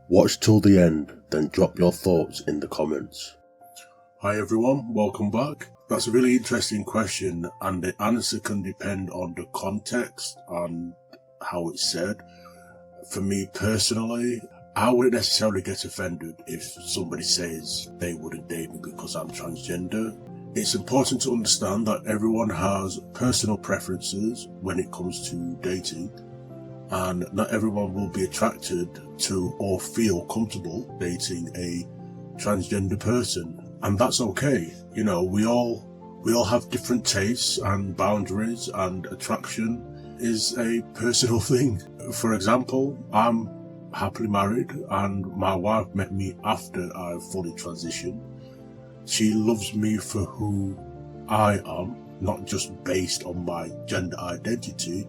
Watch till the end, then drop your thoughts in the comments. Hi everyone, welcome back. That's a really interesting question, and the answer can depend on the context and how it's said. For me personally, I wouldn't necessarily get offended if somebody says they wouldn't date me because I'm transgender. It's important to understand that everyone has personal preferences when it comes to dating, and not everyone will be attracted to or feel comfortable dating a transgender person, and that's okay. You know, we all have different tastes, and boundaries and attraction is a personal thing. For example, I'm happily married, and my wife met me after I fully transitioned. She loves me for who I am, not just based on my gender identity,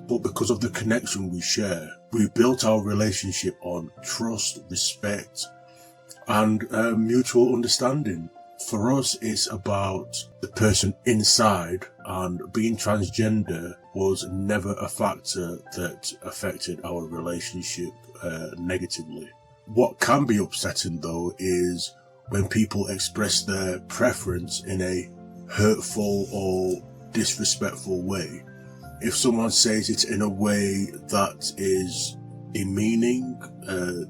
but because of the connection we share. We built our relationship on trust, respect, and mutual understanding. For us, it's about the person inside, and being transgender was never a factor that affected our relationship negatively. What can be upsetting though is when people express their preference in a hurtful or disrespectful way. If someone says it in a way that is demeaning,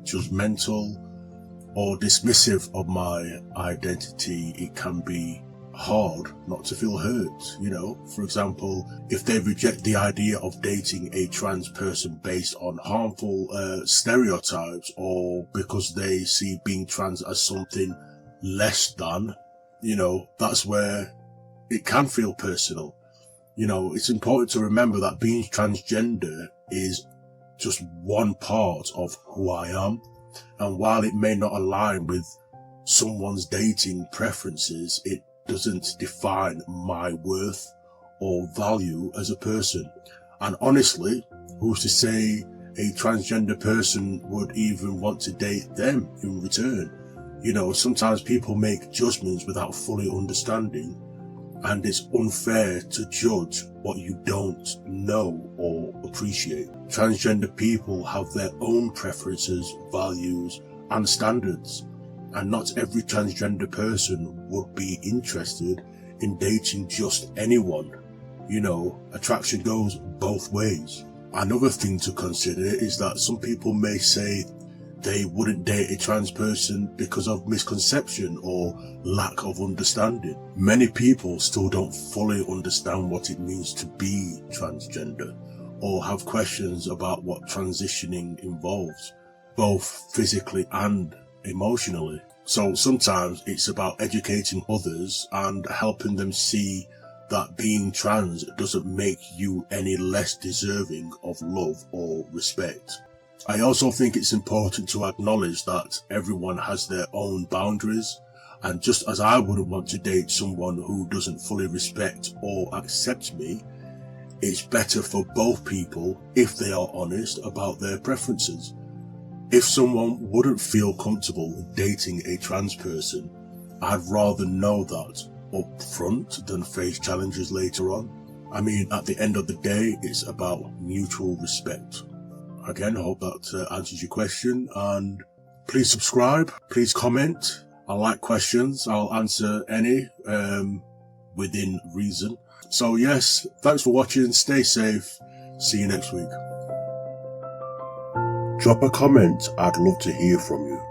judgmental, or dismissive of my identity, it can be hard not to feel hurt. You know, for example, if they reject the idea of dating a trans person based on harmful stereotypes, or because they see being trans as something less than, you know, that's where it can feel personal. You know, it's important to remember that being transgender is just one part of who I am. And while it may not align with someone's dating preferences, it doesn't define my worth or value as a person. And honestly, who's to say a transgender person would even want to date them in return? You know, sometimes people make judgments without fully understanding, and it's unfair to judge what you don't know or appreciate. Transgender people have their own preferences, values, and standards, and not every transgender person would be interested in dating just anyone. You know, attraction goes both ways. Another thing to consider is that some people may say they wouldn't date a trans person because of misconception or lack of understanding. Many people still don't fully understand what it means to be transgender, or have questions about what transitioning involves, both physically and emotionally. So sometimes it's about educating others and helping them see that being trans doesn't make you any less deserving of love or respect. I also think it's important to acknowledge that everyone has their own boundaries, and just as I wouldn't want to date someone who doesn't fully respect or accept me, it's better for both people if they are honest about their preferences. If someone wouldn't feel comfortable dating a trans person, I'd rather know that up front than face challenges later on. I mean, at the end of the day, it's about mutual respect. Again, I hope that answers your question, and please subscribe, please comment. I like questions, I'll answer any within reason. So yes, thanks for watching, stay safe, see you next week. Drop a comment, I'd love to hear from you.